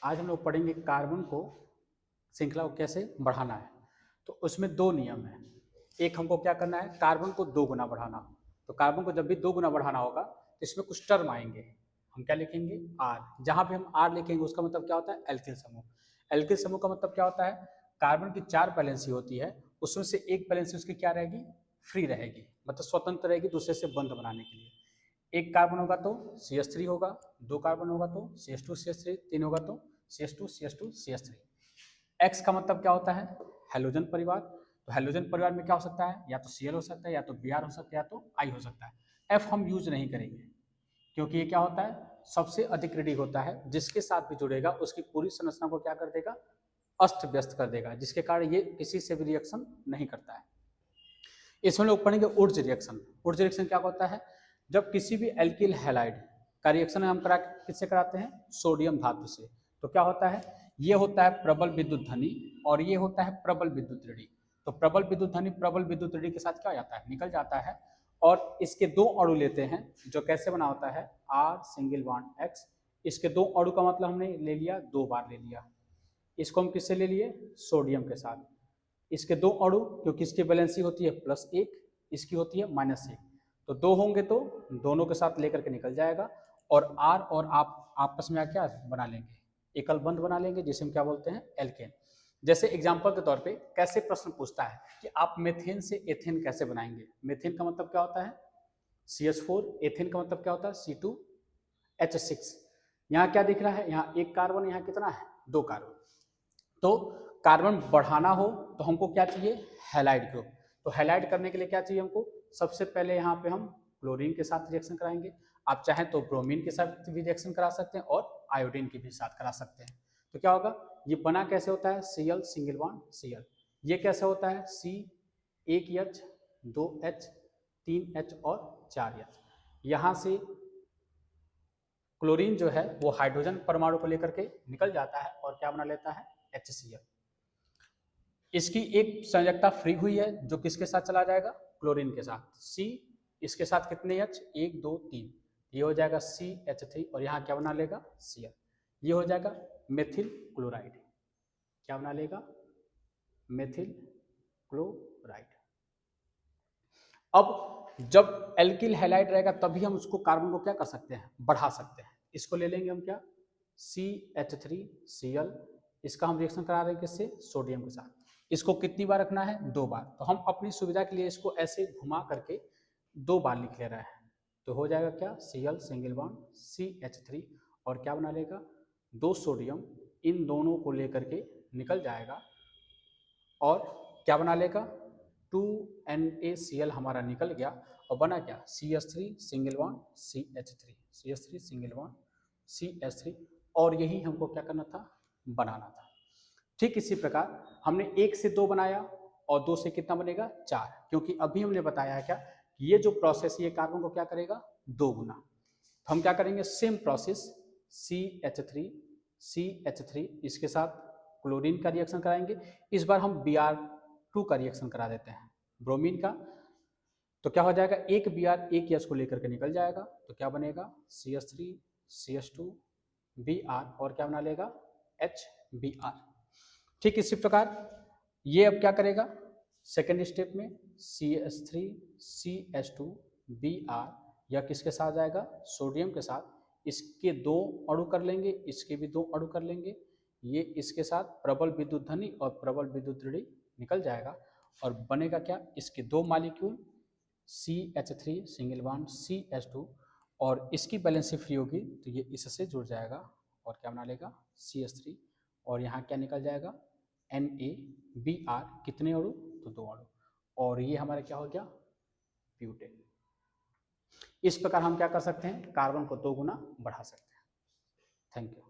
आज हम लोग पढ़ेंगे कार्बन को श्रृंखला को कैसे बढ़ाना है। तो उसमें दो नियम है। एक हमको क्या करना है, कार्बन को 2 गुना बढ़ाना। तो कार्बन को जब भी 2 गुना बढ़ाना होगा तो इसमें कुछ टर्म आएंगे। हम क्या लिखेंगे, आर। जहां पे हम आर लिखेंगे उसका मतलब क्या होता है, एल्किल समूह। एल्किल समूह का मतलब क्या होता है, कार्बन की 4 वैलेंसी होती है, उसमें से एक वैलेंसी उसकी क्या रहेगी, फ्री रहेगी, मतलब स्वतंत्र रहेगी दूसरे से बंध बनाने के लिए। एक कार्बन होगा तो CH3 होगा, 2 कार्बन होगा तो CH2 CH3, 3 होगा तो CH2 CH2 CH3। एक्स का मतलब क्या होता है, हेलोजन परिवार। तो हेलोजन परिवार में क्या हो सकता है, या तो Cl हो सकता है, या तो Br हो सकता है, या तो I हो सकता है। F हम यूज नहीं करेंगे क्योंकि ये क्या होता है, सबसे अधिक रेडी होता है, जिसके साथ भी जुड़ेगा उसकी पूरी संरचना को क्या कर देगा, अस्त व्यस्त कर देगा, जिसके कारण ये किसी से भी रिएक्शन नहीं करता है। इसमें लोग पढ़ेंगे ऊर्ज रिएक्शन। ऊर्ज रिएक्शन क्या होता है, जब किसी भी एल्किल हैलाइड का रिएक्शन हम किससे कराते हैं, सोडियम धातु से। तो क्या होता है, ये होता है प्रबल विद्युत धनी और ये होता है प्रबल विद्युत ऋणी। तो प्रबल विद्युत धनी प्रबल विद्युत ऋणी के साथ क्या हो जाता है, निकल जाता है। और इसके 2 अणु लेते हैं, जो कैसे बना होता है, R सिंगल बॉन्ड X। इसके 2 अणु का मतलब हमने ले लिया, 2 बार ले लिया। इसको हम किससे ले लिए, सोडियम के साथ। इसके 2 अणु, क्योंकि इसकी वैलेंसी होती है +1, इसकी होती है -1, तो 2 होंगे तो दोनों के साथ लेकर के निकल जाएगा। और R और आप आपस में क्या बना लेंगे, एकल बंध बना लेंगे, जिसे हम क्या बोलते हैं, एल्केन। जैसे एग्जाम्पल के तौर पे कैसे प्रश्न पूछता है कि आप मेथेन से एथेन कैसे बनाएंगे। मेथेन का मतलब क्या होता है, CH4। एथेन का मतलब क्या होता है, C2H6। यहाँ क्या दिख रहा है, यहाँ एक कार्बन, यहाँ कितना है, 2 कार्बन। तो कार्बन बढ़ाना हो तो हमको क्या चाहिए, हैलाइड ग्रुप। तो हैलाइड करने के लिए क्या चाहिए हमको, सबसे पहले यहाँ पे हम क्लोरीन के साथ रिएक्शन कराएंगे। आप चाहें तो ब्रोमीन के साथ भी रिएक्शन करा सकते हैं और आयोडीन के भी साथ करा सकते हैं। तो क्या होगा, ये बना कैसे होता है, Cl सिंगल बॉन्ड Cl। ये कैसे होता है, C 1H 2H 3H और 4H। यहाँ से क्लोरीन जो है वो हाइड्रोजन परमाणु को लेकर के निकल जाता है और क्या बना लेता है, HCl। इसकी एक संयोजकता फ्री हुई है, जो किसके साथ चला जाएगा, क्लोरीन के साथ। C इसके साथ कितने H, 1 2 3, ये हो जाएगा CH3 और यहाँ क्या बना लेगा, Cl। ये हो जाएगा मेथिल क्लोराइड। क्या बना लेगा, मेथिल क्लोराइड। अब जब एल्किल हैलाइड रहेगा तभी हम उसको कार्बन को क्या कर सकते हैं, बढ़ा सकते हैं। इसको ले लेंगे हम क्या, CH3Cl। इसका हम रिएक्शन करा रहे हैं किससे, सोडियम के साथ। इसको कितनी बार रखना है, 2 बार। तो हम अपनी सुविधा के लिए इसको ऐसे घुमा करके 2 बार लिख ले रहे हैं। तो हो जाएगा क्या, Cl सिंगल बॉन्ड CH3 और क्या बना लेगा, 2 सोडियम इन दोनों को लेकर के निकल जाएगा और क्या बना लेगा, 2NaCl हमारा निकल गया और बना क्या, CH3 single bond CH3, CH3 single bond CH3। और यही हमको क्या करना था, बनाना था। ठीक इसी प्रकार हमने 1 से 2 बनाया और 2 से कितना बनेगा, 4, क्योंकि अभी हमने बताया है क्या, ये जो प्रोसेस ये कार्बन को क्या करेगा, 2 गुना। तो हम क्या करेंगे, सेम प्रोसेस CH3 इसके साथ क्लोरीन का रिएक्शन कराएंगे। इस बार हम Br2 का रिएक्शन करा देते हैं, ब्रोमीन का। तो क्या हो जाएगा, एक Br एक H को लेकर के निकल जाएगा, तो क्या बनेगा, CH3 CH2 Br और क्या बना लेगा, HBr। ठीक इसी प्रकार ये अब क्या करेगा, सेकेंड स्टेप में CH3 CH2 Br या किसके साथ जाएगा, सोडियम के साथ। इसके 2 अणु कर लेंगे, इसके भी 2 अणु कर लेंगे। ये इसके साथ प्रबल विद्युत धनी और प्रबल विद्युत ऋणी निकल जाएगा और बनेगा क्या, इसके 2 molecule CH3 single bond CH2 और इसकी बैलेंसी फ्री होगी तो ये इससे जुड़ जाएगा और क्या बना लेगा, CH3 और यहाँ क्या निकल जाएगा, NaBr। कितने अणु, तो 2 अणु। और ये हमारा क्या हो गया, ब्यूटेन। इस प्रकार हम क्या कर सकते हैं, कार्बन को 2 गुना बढ़ा सकते हैं। Thank you.